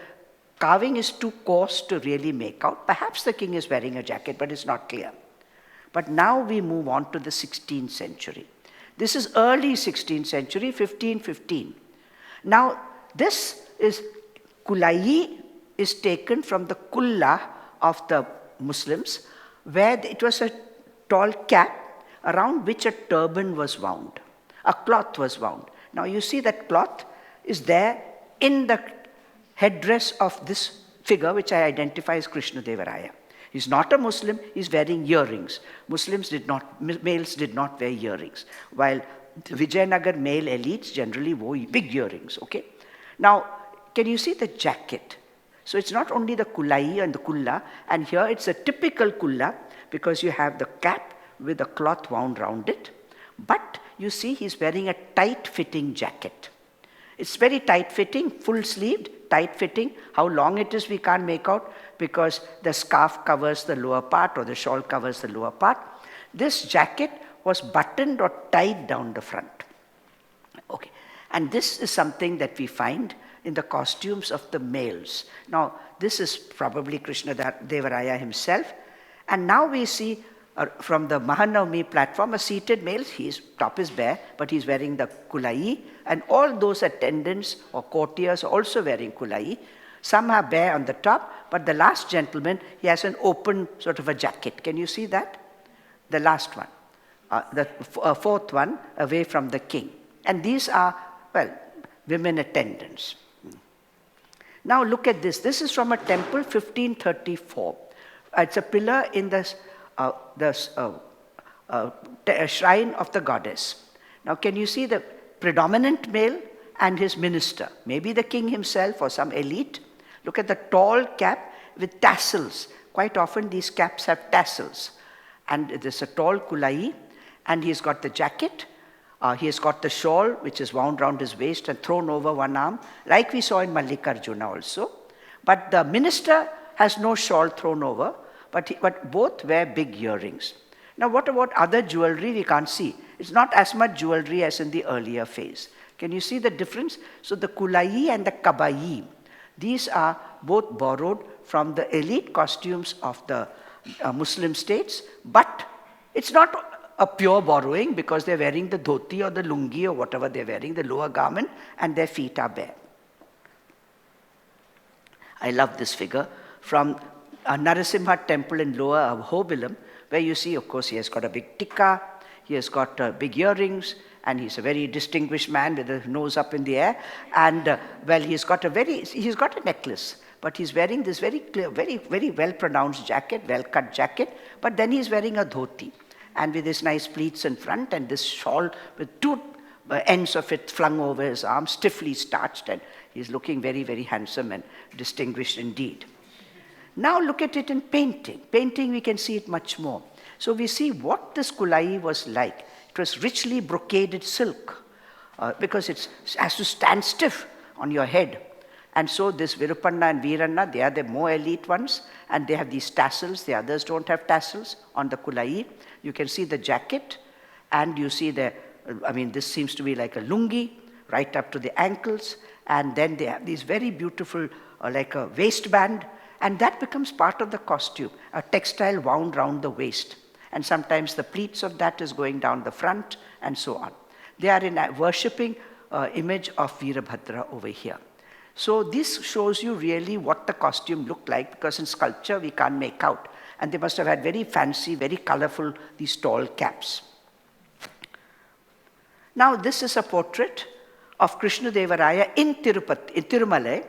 carving is too coarse to really make out. Perhaps the king is wearing a jacket, but it's not clear. But now we move on to the 16th century. This is early 16th century, 1515. Now, this is, kulai is taken from the kulla of the Muslims, where it was a tall cap around which a turban was wound. A cloth was wound. Now you see that cloth is there in the headdress of this figure, which I identify as Krishna Devaraya. He's not a Muslim, he's wearing earrings. Males did not wear earrings, while the Vijayanagar male elites generally wore big earrings, okay? Now, can you see the jacket? So it's not only the kulai and the kulla, and here it's a typical kulla because you have the cap with a cloth wound round it, but you see he's wearing a tight-fitting jacket. It's very tight-fitting, full-sleeved, tight-fitting. How long it is we can't make out because the scarf covers the lower part or the shawl covers the lower part. This jacket was buttoned or tied down the front. Okay, and this is something that we find in the costumes of the males. Now, this is probably Krishna Devaraya himself, and now we see from the Mahanavami platform, a seated male, his top is bare, but he's wearing the kulai, and all those attendants or courtiers are also wearing kulai. Some are bare on the top, but the last gentleman, he has an open sort of a jacket. Can you see that? The last one, the fourth one away from the king. And these are, well, women attendants. Now look at this. This is from a temple, 1534. It's a pillar in the shrine of the goddess. Now can you see the predominant male and his minister, maybe the king himself or some elite? Look at the tall cap with tassels. Quite often these caps have tassels. And there's a tall kulai, and he's got the jacket. He has got the shawl, which is wound round his waist and thrown over one arm, like we saw in Mallikarjuna also. But the minister has no shawl thrown over, but both wear big earrings. Now, what about other jewelry? We can't see. It's not as much jewelry as in the earlier phase. Can you see the difference? So the kulai and the kabai, these are both borrowed from the elite costumes of the Muslim states, but it's not a pure borrowing because they're wearing the dhoti or the lungi or whatever they're wearing, the lower garment, and their feet are bare. I love this figure from Narasimha temple in Lower Ahobilam, where you see, of course, he has got a big tikka, he has got big earrings, and he's a very distinguished man with his nose up in the air. And well, he's got a necklace, but he's wearing this very clear, very well pronounced jacket, well cut jacket. But then he's wearing a dhoti, and with his nice pleats in front, and this shawl with two ends of it flung over his arm, stiffly starched, and he's looking very handsome and distinguished indeed. Now look at it in painting. Painting, we can see it much more. So we see what this kulai was like. It was richly brocaded silk, because it has to stand stiff on your head. And so this Virupanna and Veeranna, they are the more elite ones, and they have these tassels. The others don't have tassels on the kulai. You can see the jacket, and you see this seems to be like a lungi, right up to the ankles, and then they have these very beautiful, like a waistband, and that becomes part of the costume, a textile wound round the waist. And sometimes the pleats of that is going down the front, and so on. They are in a worshipping image of Veerabhadra over here. So this shows you really what the costume looked like, because in sculpture we can't make out. And they must have had very fancy, very colorful, these tall caps. Now this is a portrait of Krishnadevaraya in Tirumalai,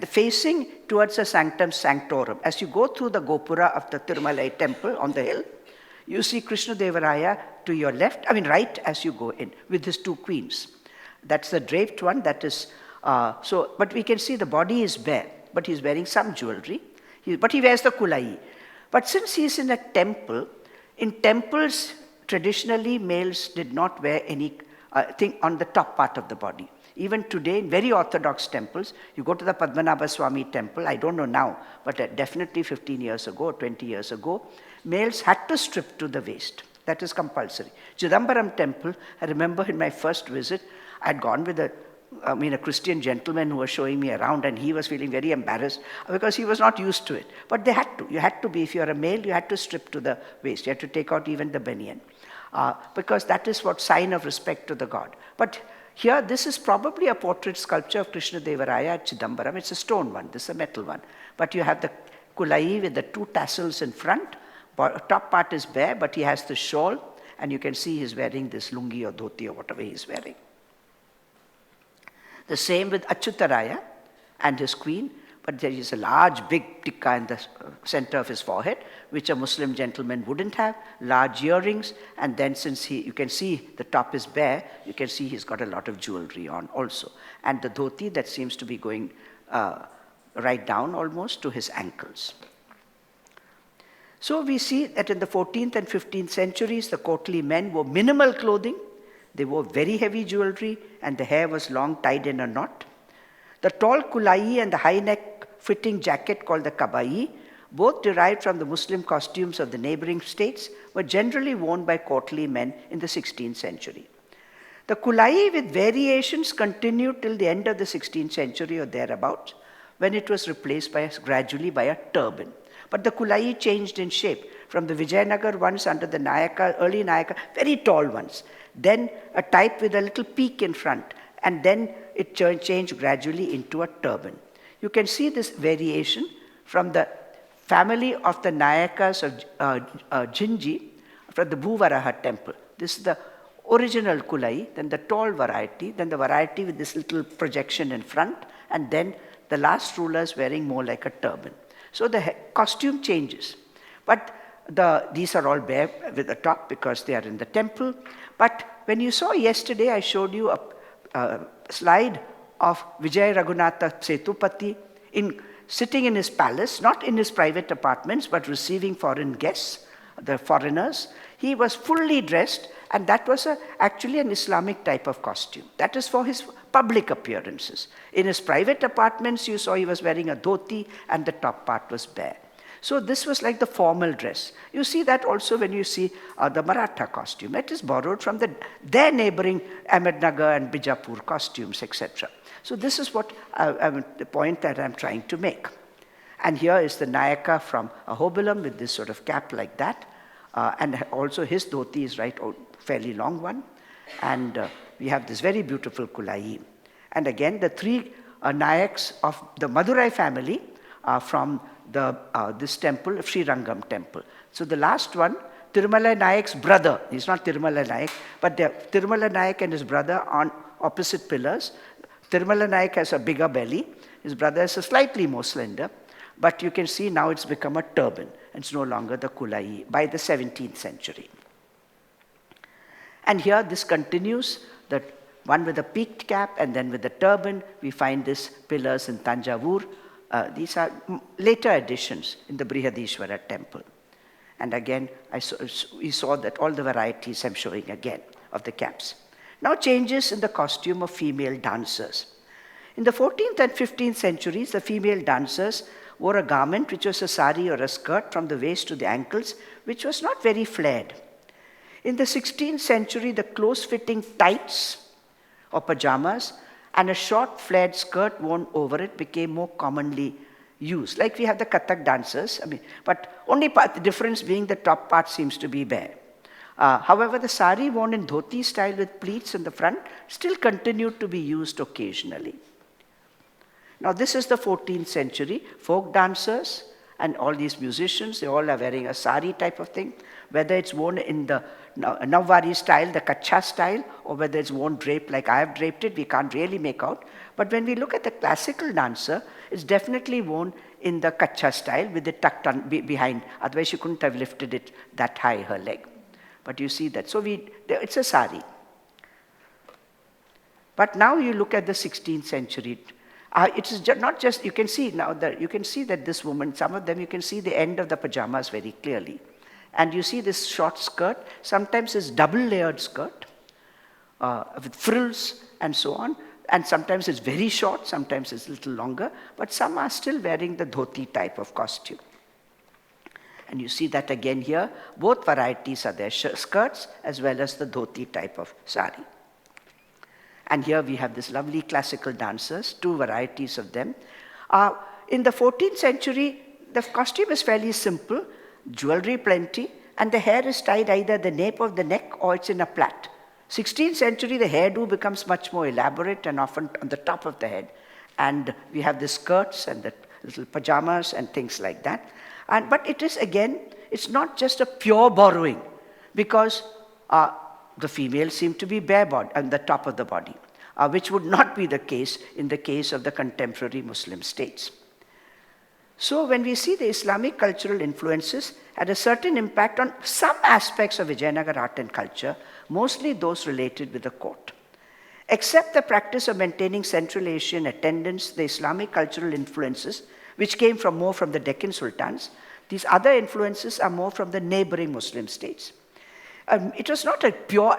facing towards the Sanctum Sanctorum. As you go through the Gopura of the Tirumalai temple on the hill, you see Krishnadevaraya to your left, right as you go in, with his two queens. That's the draped one, that is, but we can see the body is bare, but he's wearing some jewelry, but he wears the kulai. But since he's in a temple, in temples, traditionally males did not wear any thing on the top part of the body. Even today, in very orthodox temples, you go to the Padmanabha Swami temple, I don't know now, but definitely 15 years ago, 20 years ago, males had to strip to the waist. That is compulsory. Chidambaram temple, I remember in my first visit, I had gone with a Christian gentleman who was showing me around, and he was feeling very embarrassed because he was not used to it. But they had to. You had to be, if you're a male, you had to strip to the waist. You had to take out even the banyan. Because that is what sign of respect to the god. But here, this is probably a portrait sculpture of Krishnadevaraya at Chidambaram. It's a stone one, this is a metal one. But you have the kulai with the two tassels in front. Top part is bare, but he has the shawl, and you can see he's wearing this lungi or dhoti or whatever he's wearing. The same with Achyutaraya and his queen, but there is a large, big tikka in the center of his forehead, which a Muslim gentleman wouldn't have, large earrings, and then since you can see the top is bare, you can see he's got a lot of jewelry on also. And the dhoti that seems to be going right down almost to his ankles. So we see that in the 14th and 15th centuries, the courtly men wore minimal clothing. They wore very heavy jewelry, and the hair was long, tied in a knot. The tall kulai and the high neck fitting jacket called the kabai, both derived from the Muslim costumes of the neighboring states, were generally worn by courtly men in the 16th century. The kulai with variations continued till the end of the 16th century or thereabouts, when it was replaced gradually by a turban. But the kulai changed in shape from the Vijayanagar ones under the Nayaka, early Nayaka, very tall ones. Then a type with a little peak in front, and then it changed gradually into a turban. You can see this variation from the family of the Nayakas of Jinji, from the Bhuvaraha temple. This is the original kulai, then the tall variety, then the variety with this little projection in front, and then the last rulers wearing more like a turban. So the costume changes. But these are all bare with the top because they are in the temple. But when you saw yesterday, I showed you a slide of Vijay Raghunatha Setupati sitting in his palace, not in his private apartments, but receiving foreign guests, the foreigners. He was fully dressed, and that was actually an Islamic type of costume. That is for his public appearances. In his private apartments, you saw he was wearing a dhoti, and the top part was bare. So this was like the formal dress. You see that also when you see the Maratha costume. It is borrowed from their neighboring Ahmednagar and Bijapur costumes, etc. So this is what the point that I'm trying to make. And here is the Nayaka from Ahobilam with this sort of cap like that. And also his dhoti is fairly long one. And we have this very beautiful kulai. And again, the three Nayaks of the Madurai family from this temple, Sri Rangam temple. So the last one, Tirumala Nayak's brother, he's not Tirumala Nayak, but Tirumala Nayak and his brother on opposite pillars. Tirumala Nayak has a bigger belly, his brother is slightly more slender, but you can see now it's become a turban. It's no longer the kulai by the 17th century. And here this continues, the one with the peaked cap and then with the turban. We find these pillars in Tanjavur. These are later additions in the Brihadishwara temple. And again, we saw that all the varieties I'm showing again of the caps. Now changes in the costume of female dancers. In the 14th and 15th centuries, the female dancers wore a garment which was a sari or a skirt from the waist to the ankles, which was not very flared. In the 16th century, the close-fitting tights or pajamas and a short flared skirt worn over it became more commonly used. Like we have the Kathak dancers, but only the difference being the top part seems to be bare. However, the sari worn in dhoti style with pleats in the front still continued to be used occasionally. Now this is the 14th century. Folk dancers and all these musicians, they all are wearing a sari type of thing, whether it's worn in the Navwari style, the Kachha style, or whether it's worn draped like I have draped it, we can't really make out. But when we look at the classical dancer, it's definitely worn in the Kachha style with it tucked on behind. Otherwise, she couldn't have lifted it that high, her leg. But you see that. So it's a sari. But now you look at the 16th century. It is not just, you can see now that you can see that this woman, some of them you can see the end of the pajamas very clearly. And you see this short skirt, sometimes it's double layered skirt with frills and so on. And sometimes it's very short, sometimes it's a little longer, but some are still wearing the dhoti type of costume. And you see that again here, both varieties are there, skirts as well as the dhoti type of sari. And here we have this lovely classical dancers, two varieties of them. In the 14th century, the costume is fairly simple, jewelry plenty, and the hair is tied either at the nape of the neck or it's in a plait. 16th century, the hairdo becomes much more elaborate and often on the top of the head. And we have the skirts and the little pajamas and things like that. But it is, again, it's not just a pure borrowing, because the females seem to be bare on the top of the body, which would not be the case in the case of the contemporary Muslim states. So when we see the Islamic cultural influences had a certain impact on some aspects of Vijayanagar art and culture, mostly those related with the court. Except the practice of maintaining Central Asian attendance, the Islamic cultural influences, which came more from the Deccan sultans, these other influences are more from the neighboring Muslim states. It was not a pure,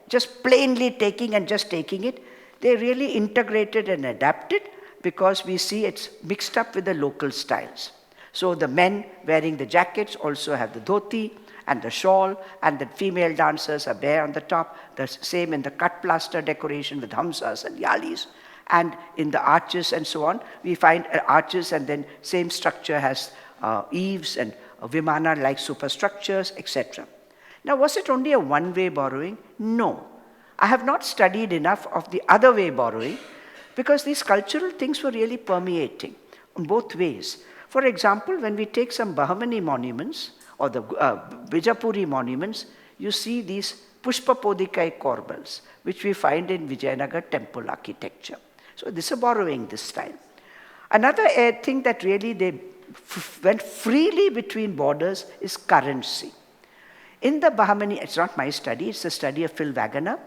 just plainly taking and just taking it. They really integrated and adapted, because we see it's mixed up with the local styles. So the men wearing the jackets also have the dhoti and the shawl, and the female dancers are bare on the top. The same in the cut plaster decoration with hamsas and yalis. And in the arches and so on, we find arches, and then same structure has eaves and vimana-like superstructures, etc. Now, was it only a one-way borrowing? No. I have not studied enough of the other way borrowing, because these cultural things were really permeating in both ways. For example, when we take some Bahmani monuments or the Bijapuri monuments, you see these Pushpapodikai corbels, which we find in Vijayanagar temple architecture. So this is borrowing this style. Another thing that really they went freely between borders is currency. In the Bahmani, it's not my study, it's the study of Phil Waggoner,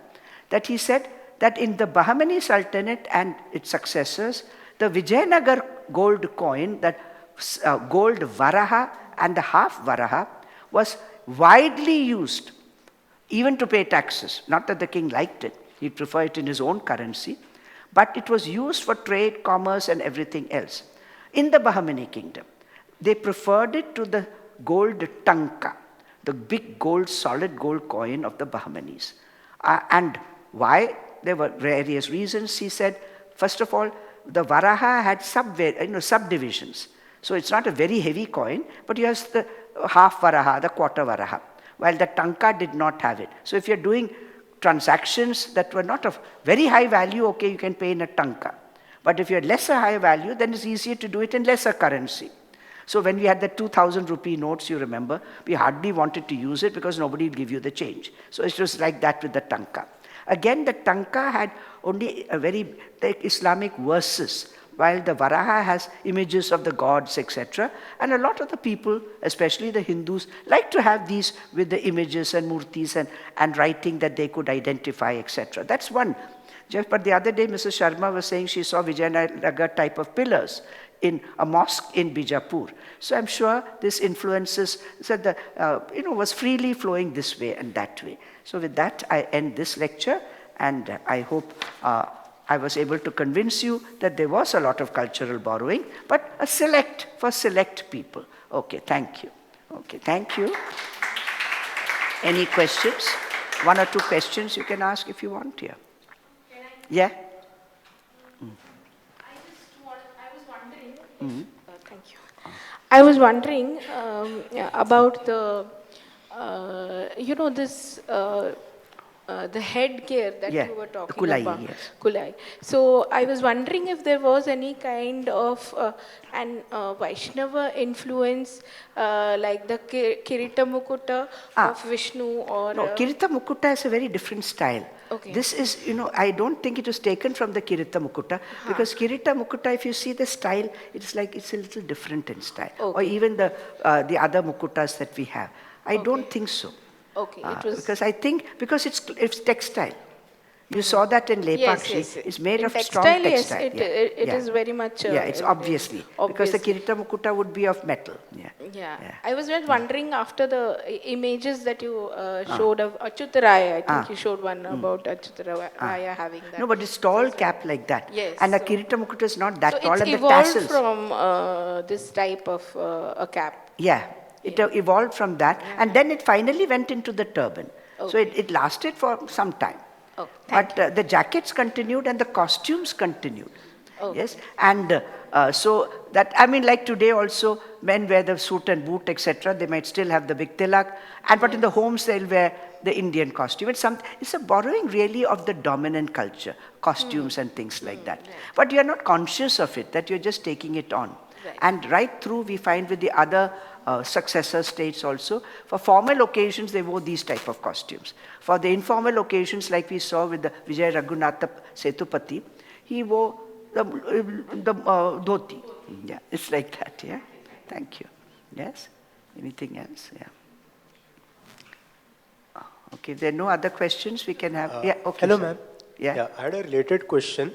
that he said that in the Bahmani Sultanate and its successors, the Vijayanagar gold coin, that gold varaha and the half varaha, was widely used, even to pay taxes. Not that the king liked it, he preferred it in his own currency, but it was used for trade, commerce, and everything else. In the Bahmani kingdom, they preferred it to the gold tanka, the big gold, solid gold coin of the Bahmanis. And why? There were various reasons. He said, first of all, the varaha had subdivisions. So it's not a very heavy coin, but you have the half varaha, the quarter varaha, while the tanka did not have it. So if you're doing transactions that were not of very high value, okay, you can pay in a tanka. But if you're lesser high value, then it's easier to do it in lesser currency. So when we had the 2,000 rupee notes, you remember, we hardly wanted to use it because nobody would give you the change. So it was like that with the tanka. Again, the tanka had only a very like Islamic verses, while the Varaha has images of the gods, etc. And a lot of the people, especially the Hindus, like to have these with the images and murtis and writing that they could identify, etc. That's one. Jeff, but the other day, Mrs. Sharma was saying she saw Vijayanagar type of pillars in a mosque in Bijapur. So I'm sure this influences, so the, was freely flowing this way and that way. So with that, I end this lecture, and I hope I was able to convince you that there was a lot of cultural borrowing, but for select people. Okay, thank you. Okay, thank you. Any questions? One or two questions you can ask if you want here. Yeah? Thank you. I was wondering about the headgear that Yeah, you were the talking kulai, about. yes. Kulai. So I was wondering if there was any kind of Vaishnava influence, like the Kirita Mukuta of Vishnu, or... No, Kirita Mukuta is a very different style. Okay. This is, I don't think it was taken from the Kirita Mukuta, because Kirita Mukuta, if you see the style, it's a little different in style. Okay. Or even the other Mukutas that we have. I don't think so. Okay, it was... Because I think, because it's textile. You saw that in Lepakshi. Yes. It's made In of textile, strong yes, textile. it is very much... it's obviously. Because the Kirita Mukuta would be of metal. Yeah. I was just wondering, after the images that you showed of Achyutaraya, I think you showed one about Achyutaraya having that. No, but it's tall cap like that. Yes, And the so- Kirita Mukuta is not that So tall, it's and the evolved tassels. from this type of a cap. Yeah, it evolved from that, and then it finally went into the turban. So it lasted for some time. Oh, But the jackets continued and the costumes continued. Yes, and so that, like today also, men wear the suit and boot, etc. They might still have the big tilak, but in the homes they'll wear the Indian costume. It's a borrowing really of the dominant culture, costumes and things like that. But you're not conscious of it, that you're just taking it on. Right. And right through, we find with the other successor states also, for formal occasions, they wore these type of costumes. For the informal occasions, like we saw with the Vijay Raghunatha Setupati, he wore the dhoti. Yeah, it's like that, yeah. Thank you. Yes? Anything else? Yeah. Okay, if there are no other questions, we can have... yeah, okay. Hello, sir. ma'am. Yeah. I had a related question.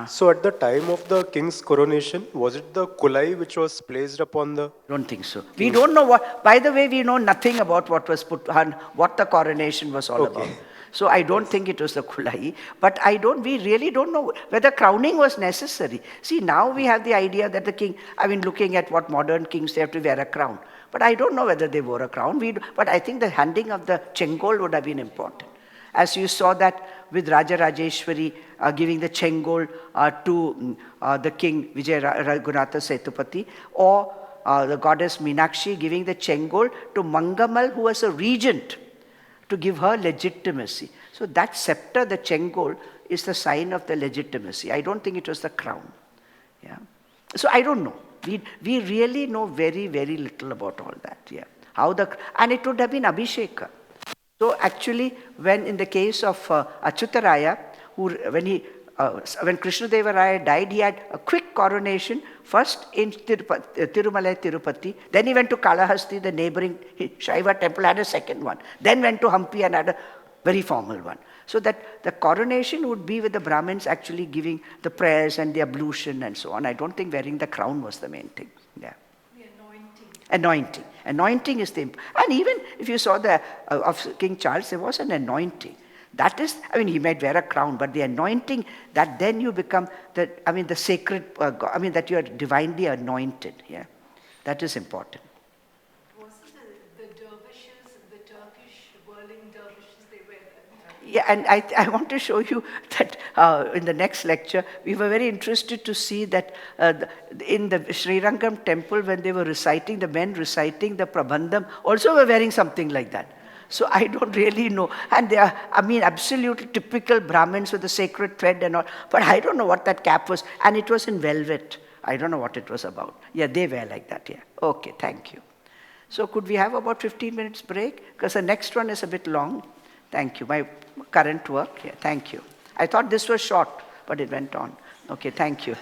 So at the time of the king's coronation, was it the kulai which was placed upon the... Don't think so. We don't know what, by the way, we know nothing about what was put on, what the coronation was all about. So I don't think it was the kulai, but we really don't know whether crowning was necessary. See, now we have the idea that the king, looking at what modern kings, they have to wear a crown. But I don't know whether they wore a crown. But I think the handing of the chengol would have been important. As you saw that with Raja Rajeshwari giving the chengol to the king Vijay Raghunatha Setupati, or the goddess Meenakshi giving the chengol to Mangamal, who was a regent, to give her legitimacy. So that scepter, the chengol, is the sign of the legitimacy. I don't think it was the crown. Yeah. So I don't know. We really know very, very little about all that. Yeah. And it would have been Abhisheka. So actually, when in the case of Achyutaraya, when Krishnadeva died, he had a quick coronation, first in Tirumalai Tirupati, then he went to Kalahasti, the neighboring Shaiva temple, had a second one, then went to Hampi and had a very formal one. So that the coronation would be with the Brahmins actually giving the prayers and the ablution and so on. I don't think wearing the crown was the main thing. Yeah. Anointing. Anointing is the... And even if you saw the of King Charles, there was an anointing. That is, he might wear a crown, but the anointing, that then you become the sacred, that you are divinely anointed. Yeah, that is important. Wasn't the dervishes, the Turkish whirling dervishes, they wear that? Yeah, and I want to show you that in the next lecture, we were very interested to see that in the Sri Rangam temple, when they were reciting, the men reciting the Prabandham also were wearing something like that. So I don't really know. And they are, absolutely typical Brahmins with the sacred thread and all. But I don't know what that cap was. And it was in velvet. I don't know what it was about. Yeah, they were like that, yeah. Okay, thank you. So could we have about 15 minutes break? Because the next one is a bit long. Thank you. My current work, yeah, thank you. I thought this was short, but it went on. Okay, thank you.